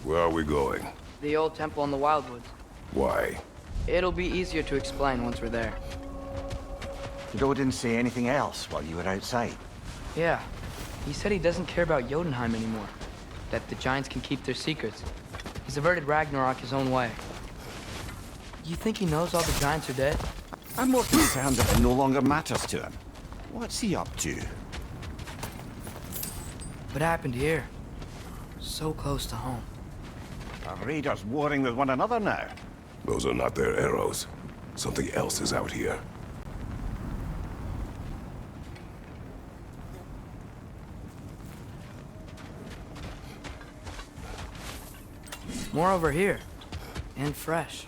Where are we going? The old temple in the Wildwoods. Why? It'll be easier to explain once we're there. Did Odin say anything else while you were outside? Yeah. He said he doesn't care about Jotunheim anymore. That the giants can keep their secrets. He's averted Ragnarok his own way. You think he knows all the giants are dead? I'm more concerned that it no longer matters to him. What's he up to? What happened here? So close to home. Are raiders warring with one another now? Those are not their arrows. Something else is out here. More over here. And fresh.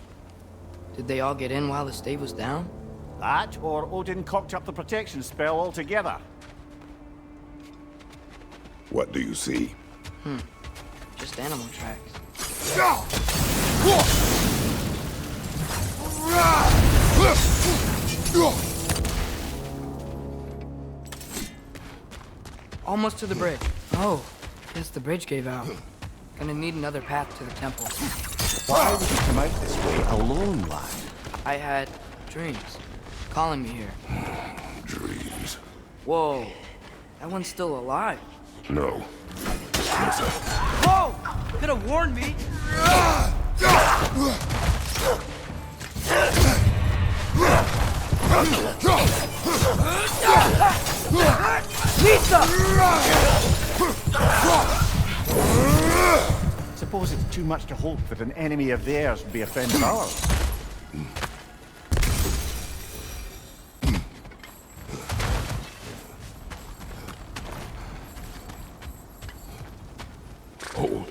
Did they all get in while the stave was down? That, or Odin cocked up the protection spell altogether. What do you see? Just animal tracks. Almost to the bridge. Oh, guess the bridge gave out. Gonna need another path to the temple. Why would you come out this way alone, lad? I had dreams calling me here. Dreams. Whoa, that one's still alive. No. Listen. Whoa! Could have warned me. Lisa! Suppose it's too much to hope that an enemy of theirs would be a friend of ours. Hold.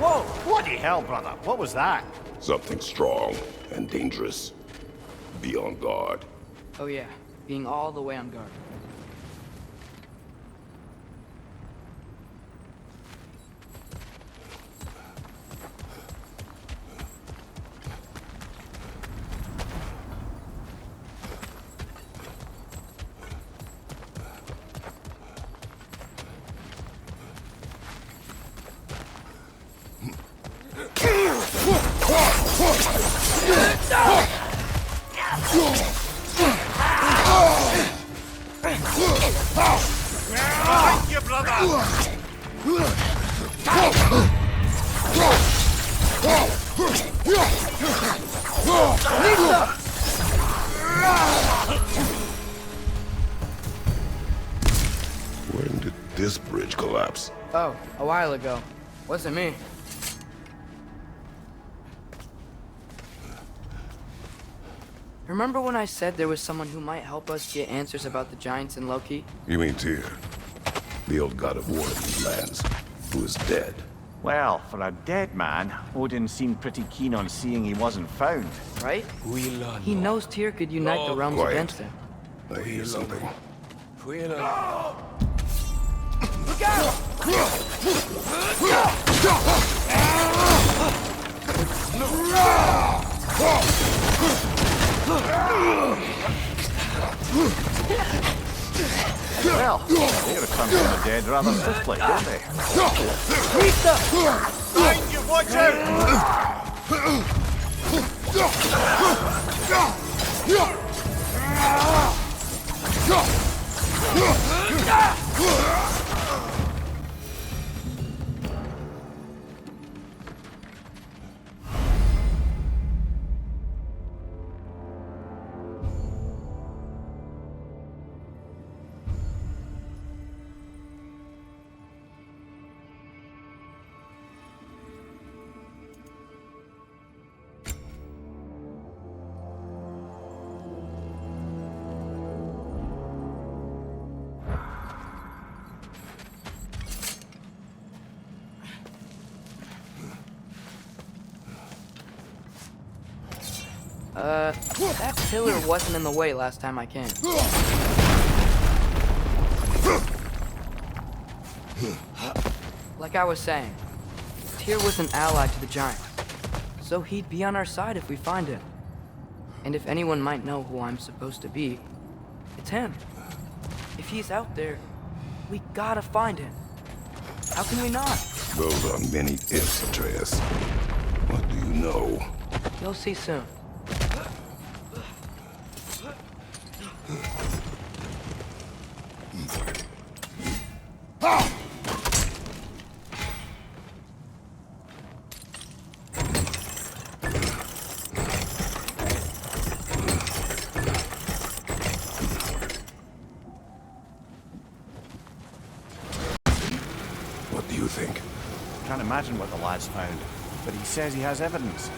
Whoa! Bloody hell, brother! What was that? Something strong and dangerous. Be on guard. Oh yeah, being all the way on guard. Thank you, brother! When did this bridge collapse? Oh, a while ago. Wasn't me. Remember when I said there was someone who might help us get answers about the giants and Loki? You mean Tyr? The old god of war of these lands, who is dead. Well, for a dead man, Odin seemed pretty keen on seeing he wasn't found. Right? He knows Tyr could unite the realms Quiet. against him. I hear something. Look out! Well, they return from the dead rather swiftly, don't they? Lisa! Mind you, watch That pillar wasn't in the way last time I came. Like I was saying, Tyr was an ally to the giants, so he'd be on our side if we find him. And if anyone might know who I'm supposed to be, it's him. If he's out there, we gotta find him. How can we not? Those are many ifs, Atreus. What do you know? You'll see soon. What do you think? Can't imagine what the lad's found, but he says he has evidence.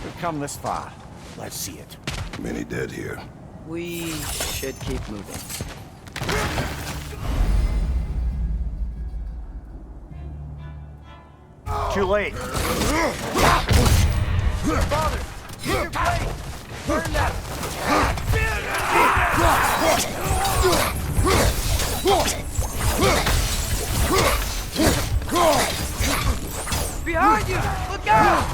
We've come this far. Let's see it. Many dead here. We should keep moving. Too late. Father, keep your blade! Burn that! Behind you! Look out!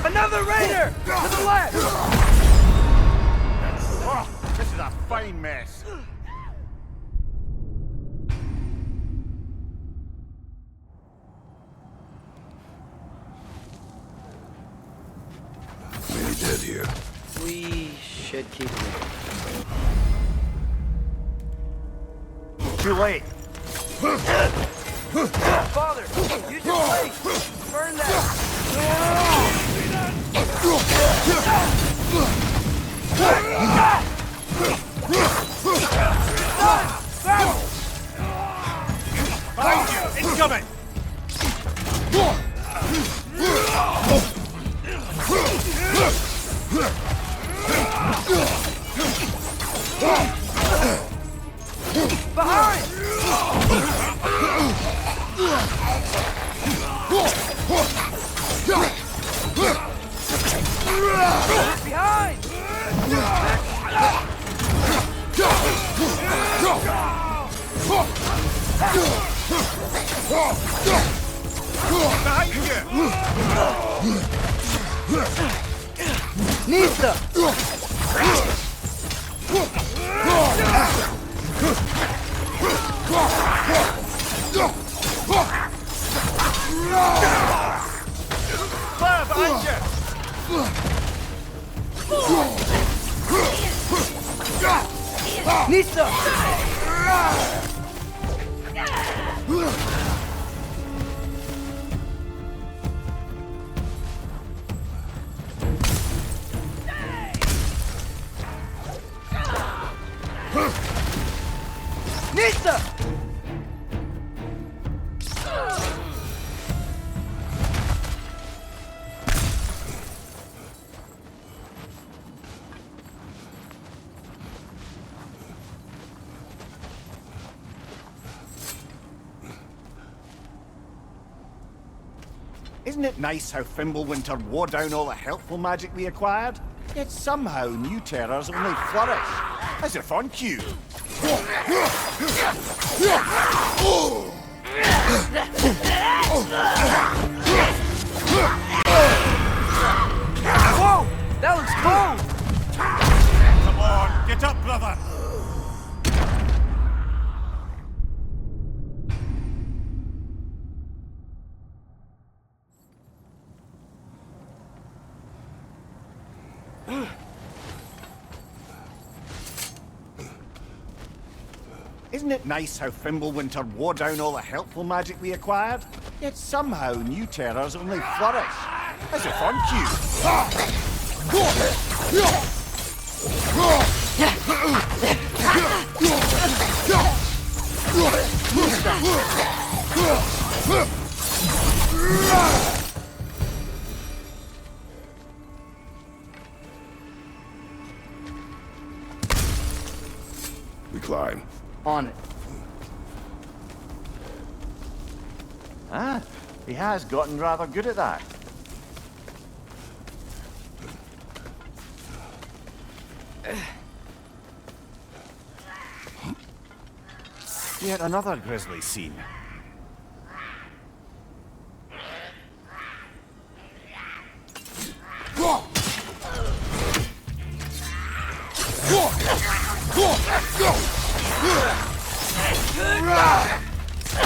Another raider! To the left! Oh, this is a fine mess. Many dead here. We should keep moving. Too late. Father, use your blade! Burn that! Behind you! Incoming! Behind! Behind! Behind you! Nista! Fire behind you! Nista! Nista! Isn't it nice how Fimbulwinter wore down all the helpful magic we acquired? Yet somehow new terrors only flourish. As if on cue. Whoa! That looks cold! Come on, get up, brother! Isn't it nice how Fimbulwinter wore down all the helpful magic we acquired? Yet somehow new terrors only flourish. As if on cue. We climb. On it. Ah, he has gotten rather good at that. Yet another grisly scene.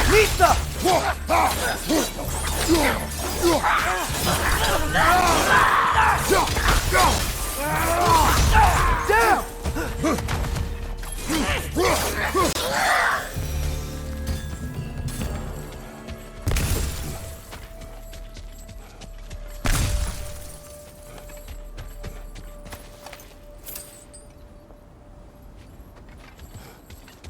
Lisa! Down!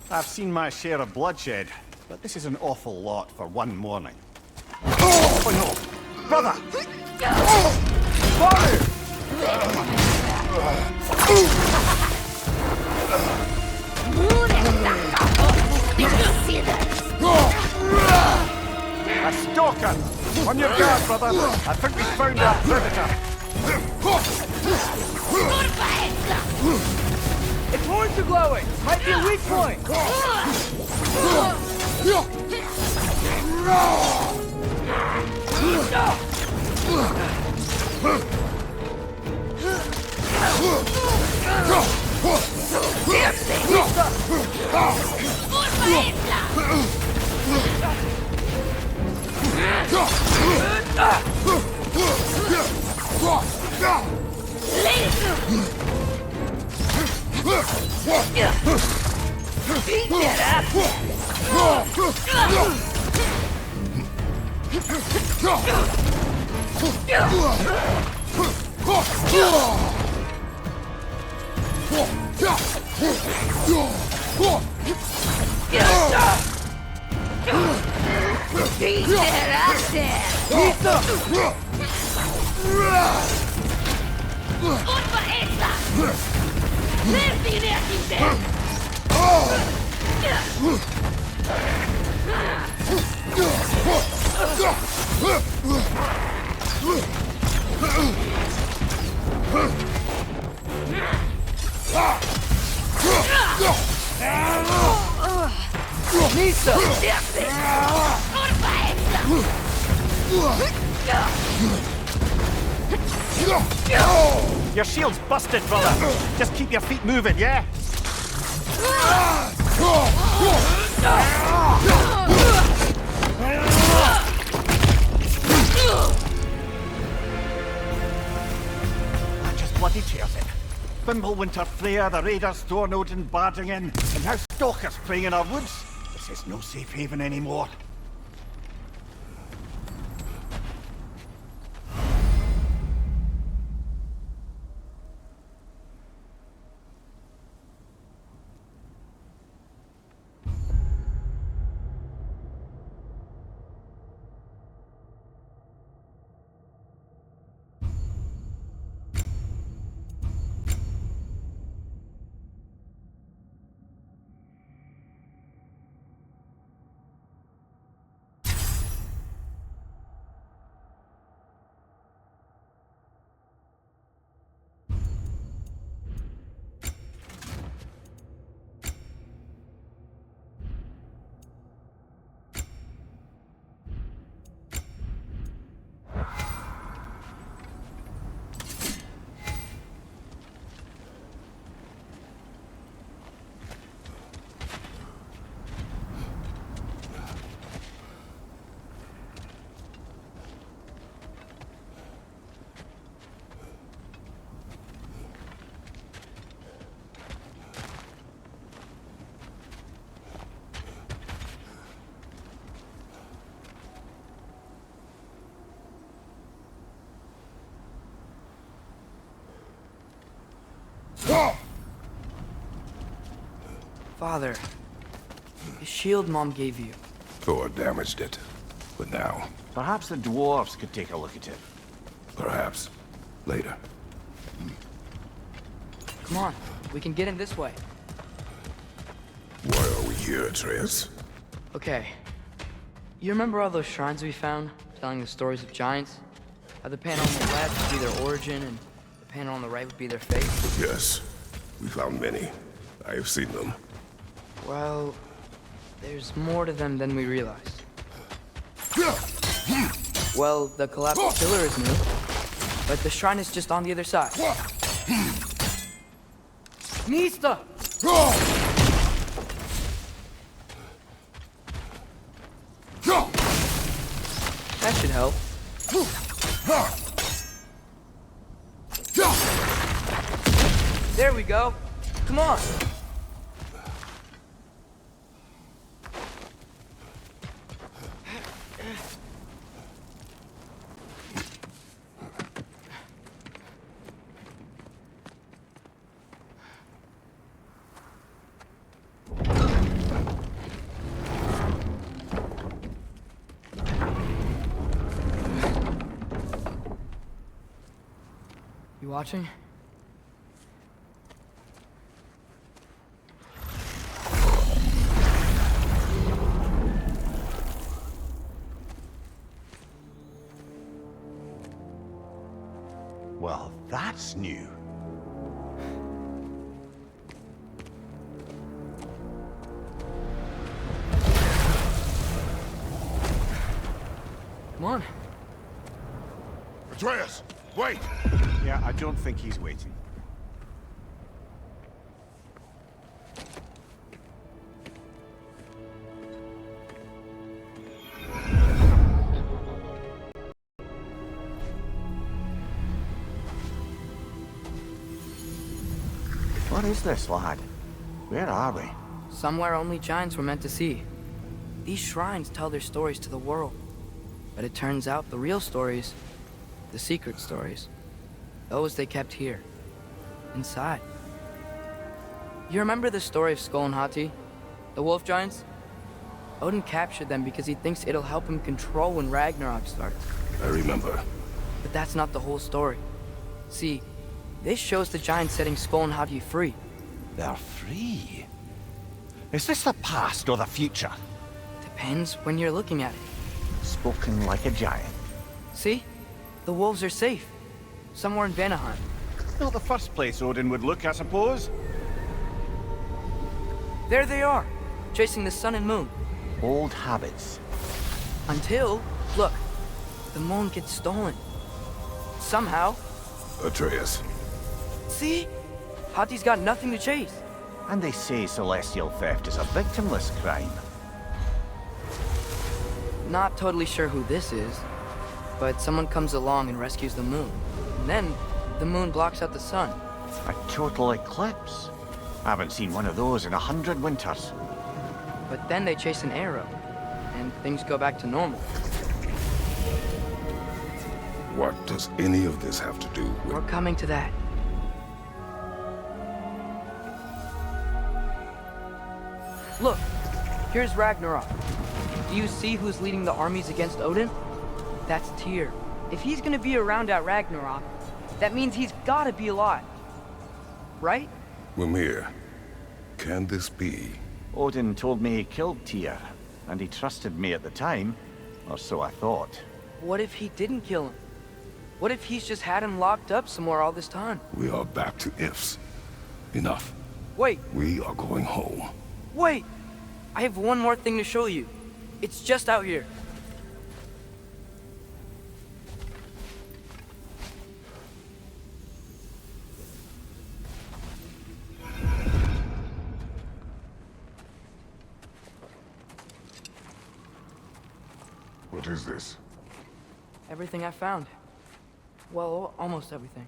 I've seen my share of bloodshed, but this is an awful lot for one morning. Oh no! Brother! Father! A stalker! On your guard, brother! I think we found our predator! Its horns are glowing! Might be a weak point! Your shield's busted, brother! Just keep your feet moving, yeah? That just bloody tears it. Fimbulwinter, Freya, the raiders, Thor, Odin barging in, and now stalkers preying in our woods. This is no safe haven anymore. Father, the shield Mom gave you. Thor damaged it. But now, Perhaps the dwarves could take a look at it. perhaps, later. Come on, we can get in this way. Why are we here, Atreus? Okay. You remember all those shrines we found, telling the stories of giants? How the panel on the left would be their origin, and the panel on the right would be their fate? Yes, we found many. I have seen them. Well, there's more to them than we realized. Well, the collapsed pillar is new, but the shrine is just on the other side. Nista! That should help. There we go. Come on. You watching? Well, that's new. Come on. Atreus, wait! Yeah, I don't think he's waiting. What is this, lad? Where are we? Somewhere only giants were meant to see. These shrines tell their stories to the world. But it turns out the real stories, the secret stories, those they kept here, inside. You remember the story of Skull and Hati, the wolf giants? Odin captured them because he thinks it'll help him control when Ragnarok starts. I remember. But that's not the whole story. See, this shows the giants setting Skull and Hati free. They're free. Is this the past or the future? Depends when you're looking at it. Spoken like a giant. See? The wolves are safe. Somewhere in Vanaheim. Not the first place Odin would look, I suppose. There they are, chasing the sun and moon. Old habits. Until, look, the moon gets stolen. Somehow. Atreus. See? Hati's got nothing to chase. And they say celestial theft is a victimless crime. Not totally sure who this is, but someone comes along and rescues the moon. And then, the moon blocks out the sun. A total eclipse. I haven't seen one of those in 100 winters. But then they chase an arrow, and things go back to normal. What does any of this have to do with... We're coming to that. Look, here's Ragnarok. Do you see who's leading the armies against Odin? That's Tyr. If he's gonna be around at Ragnarok, that means he's gotta be alive. Right? Mimir, can this be? Odin told me he killed Tyr, and he trusted me at the time, or so I thought. What if he didn't kill him? What if he's just had him locked up somewhere all this time? We are back to ifs. Enough. Wait, We are going home. wait! I have one more thing to show you. It's just out here. What is this? Everything I found. Well, almost everything.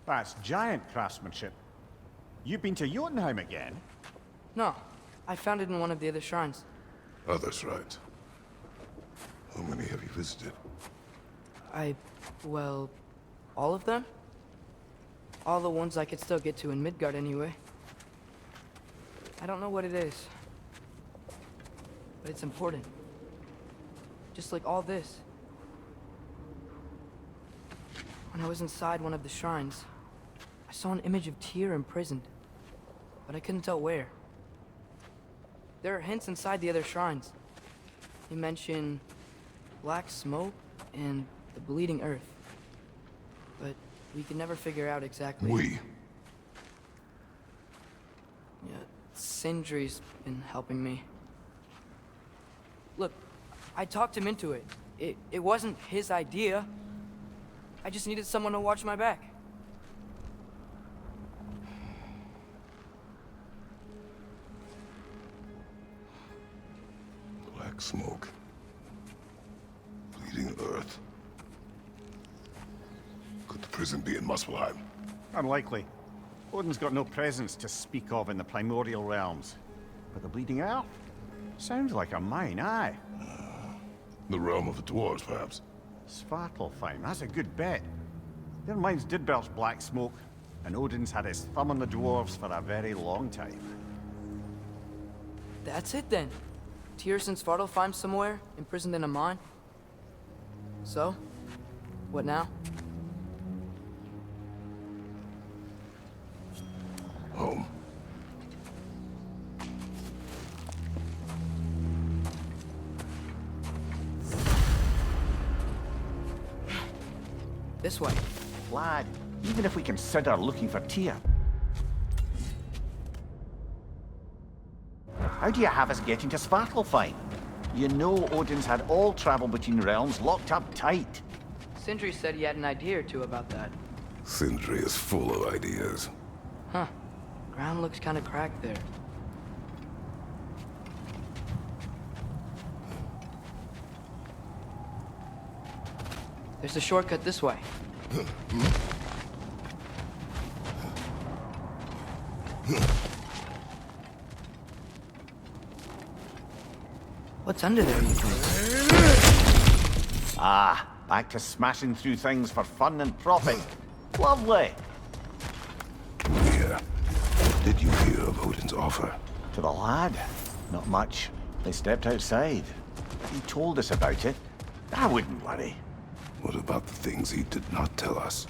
That's giant craftsmanship. You've been to Jotunheim again? No, I found it in one of the other shrines. Others, right? How many have you visited? Well, all of them? All the ones I could still get to in Midgard anyway. I don't know what it is, but it's important. Just like all this. When I was inside one of the shrines, I saw an image of Tyr imprisoned, but I couldn't tell where. There are hints inside the other shrines. They mention black smoke and the bleeding earth, but we could never figure out exactly. Yeah, Sindri's been helping me. Look, I talked him into it. It wasn't his idea. I just needed someone to watch my back. Black smoke. Bleeding earth. Could the prison be in Muspelheim? Unlikely. Odin's got no presence to speak of in the primordial realms. But the Bleeding Earth? Sounds like a mine, aye. The realm of the dwarves, perhaps. Svartalfheim, that's a good bet. Their mines did belch black smoke, and Odin's had his thumb on the dwarves for a very long time. That's it then. Tyr's in Svartalfheim somewhere, imprisoned in a mine. So, what now? Home. This way. Lad, even if we consider looking for Tyr, how do you have us getting to Svartalfheim? You know Odin's had all travel between realms locked up tight. Sindri said he had an idea or two about that. Sindri is full of ideas. Huh. Ground looks kind of cracked there. There's a shortcut this way. What's under there, you think? Ah, back to smashing through things for fun and profit. Lovely. Yeah. Did you hear of Odin's offer? To the lad? Not much. They stepped outside. He told us about it. I wouldn't worry. What about the things he did not tell us?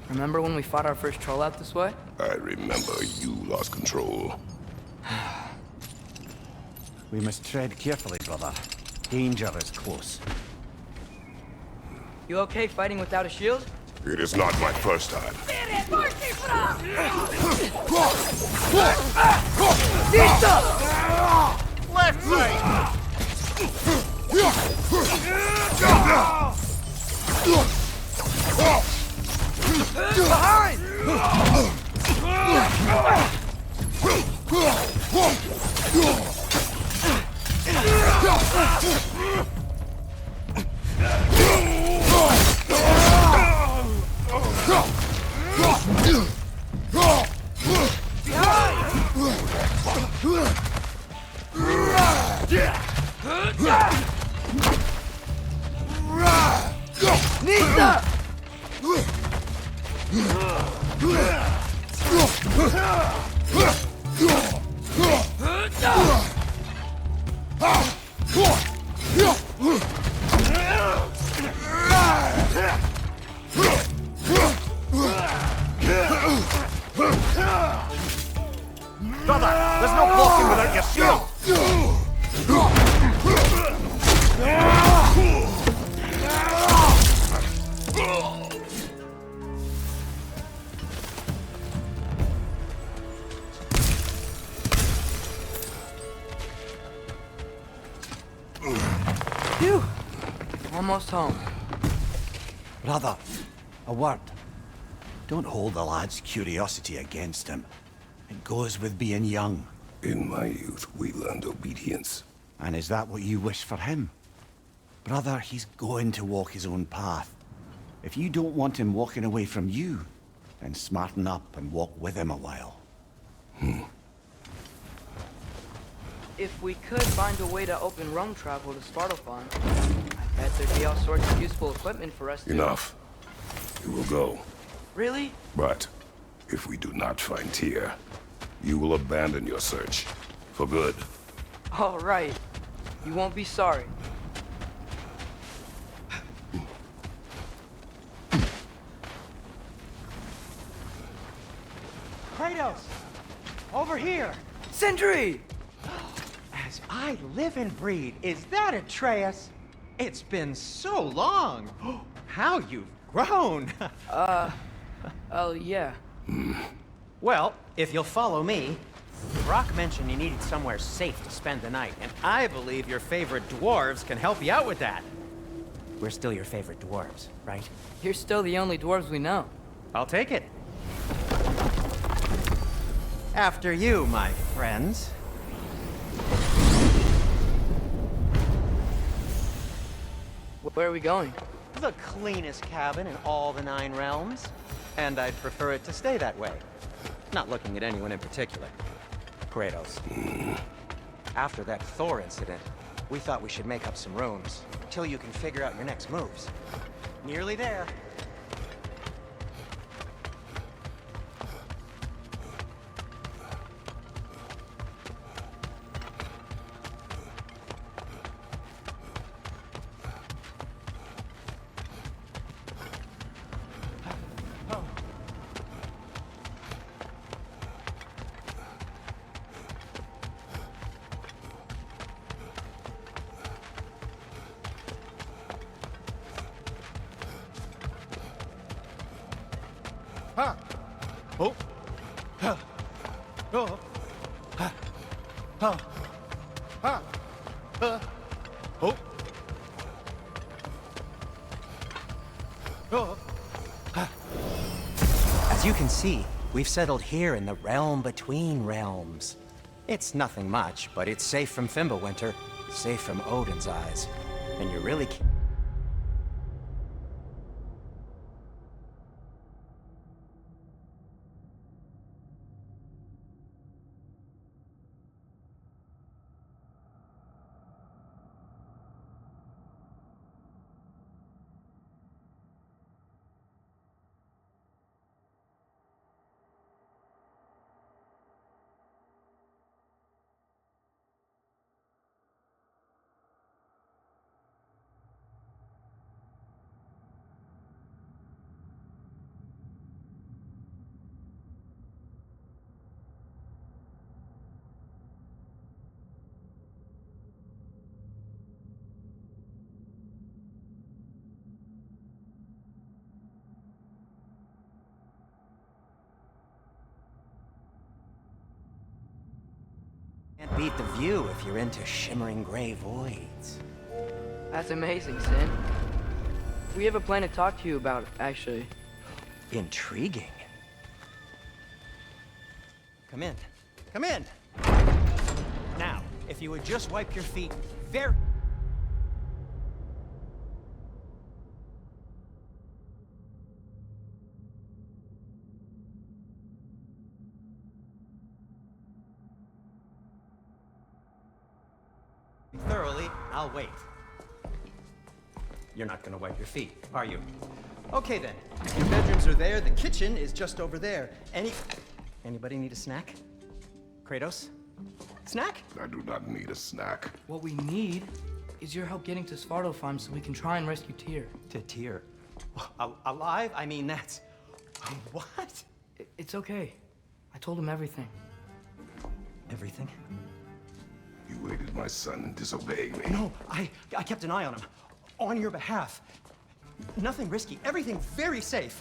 Remember when we fought our first troll out this way? I remember you lost control. We must tread carefully, brother. Danger is close. You okay fighting without a shield? It is not my first time. Left side! Behind! Nita! Brother, there's no blocking without your shield! Phew! Almost home. Brother, a word. Don't hold the lad's curiosity against him. It goes with being young. In my youth, we learned obedience. And is that what you wish for him? Brother, he's going to walk his own path. If you don't want him walking away from you, then smarten up and walk with him a while. If we could find a way to open roam travel to Svartalfheim, I bet there'd be all sorts of useful equipment for us to... Enough. You will go. Really? But if we do not find Tyr, you will abandon your search. For good. All right. You won't be sorry. Kratos! Over here! Sindri! As I live and breathe, is that Atreus? It's been so long! How you've grown! Oh, yeah. Well, if you'll follow me, Brok mentioned you needed somewhere safe to spend the night, and I believe your favorite dwarves can help you out with that. We're still your favorite dwarves, right? You're still the only dwarves we know. I'll take it. After you, my friends. Where are we going? The cleanest cabin in all the 9 realms. And I'd prefer it to stay that way. Not looking at anyone in particular. Kratos. After that Thor incident, we thought we should make up some rooms until you can figure out your next moves. Nearly there. Ha! Oh! Ha! Oh! Ha! Ha! Ha! Oh! Oh! As you can see, we've settled here in the realm between realms. It's nothing much, but it's safe from Fimbulwinter, safe from Odin's eyes. And you really can't... Can't beat the view if you're into shimmering gray voids. That's amazing, Sin. We have a plan to talk to you about, actually. Intriguing. Come in. Come in! Now, if you would just wipe your feet very... thoroughly, I'll wait. You're not gonna wipe your feet, are you? Okay then. Your bedrooms are there, the kitchen is just over there. Anybody need a snack? Kratos? Snack? I do not need a snack. What we need is your help getting to Svartalfheim so we can try and rescue Tyr. To Tyr. Alive? I mean, that's... What? It's okay. I told him everything. Everything? You aided my son in disobeying me. No, I kept an eye on him. On your behalf. Nothing risky. Everything very safe.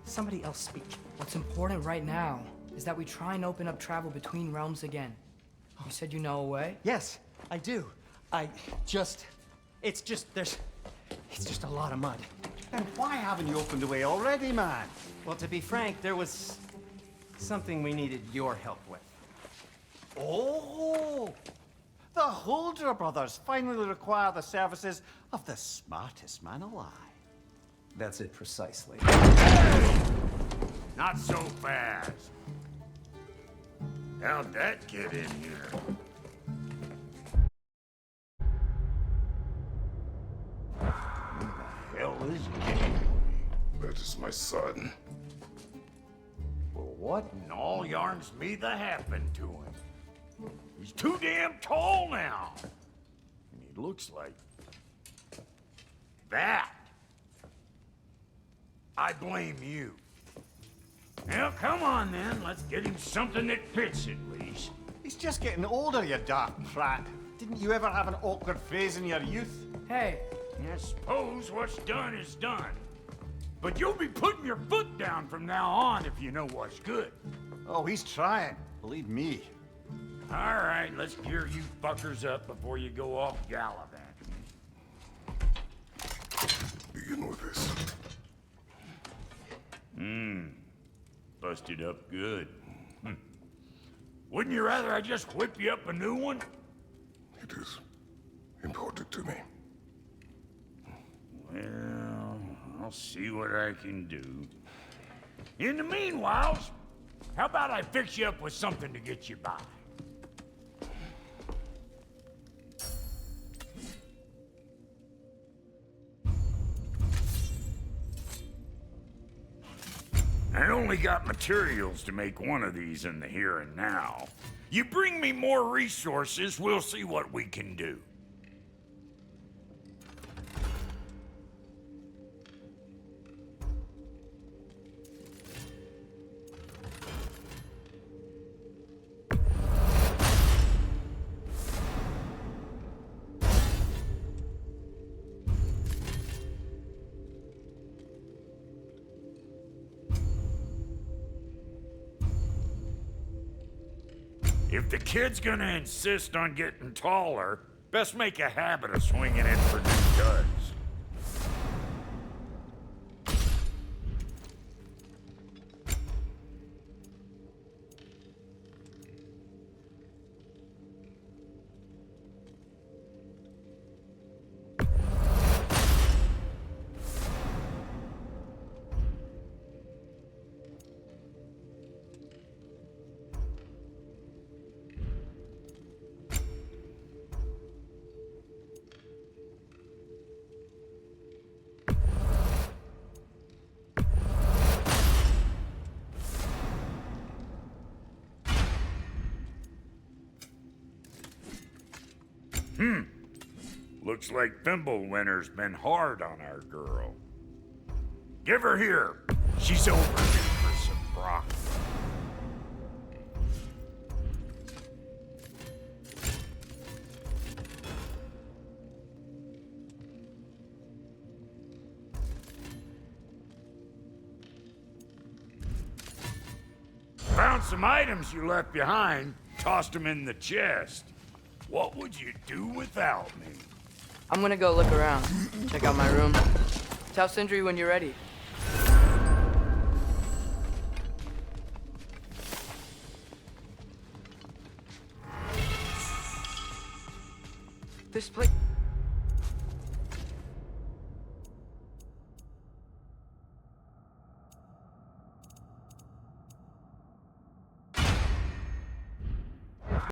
Somebody else speak. What's important right now is that we try and open up travel between realms again. You said you know a way? Yes, I do. It's just a lot of mud. And why haven't you opened the way already, man? Well, to be frank, there was something we needed your help with. Oh! The Holder brothers finally require the services of the smartest man alive. That's it precisely. Not so fast. How'd that get in here? Who the hell is he? That is my son. Well, what in all yarns me that happened to him? He's too damn tall now. And he looks like... that. I blame you. Well, come on then. Let's get him something that fits at least. He's just getting older, you dark prat. Didn't you ever have an awkward phase in your youth? Hey, I suppose what's done is done. But you'll be putting your foot down from now on if you know what's good. Oh, he's trying. Believe me. All right, let's gear you fuckers up before you go off gallivanting. Begin with this. Busted up good. Wouldn't you rather I just whip you up a new one? It is important to me. Well, I'll see what I can do. In the meanwhile, how about I fix you up with something to get you by? I only got materials to make one of these in the here and now. You bring me more resources, we'll see what we can do. If the kid's gonna insist on getting taller, best make a habit of swinging in for new duds. Looks like Fimbulwinter's been hard on our girl. Give her here. She's overdue for some Brok. Found some items you left behind, tossed them in the chest. What would you do without me? I'm gonna go look around, check out my room. Tell Sindri when you're ready. This place...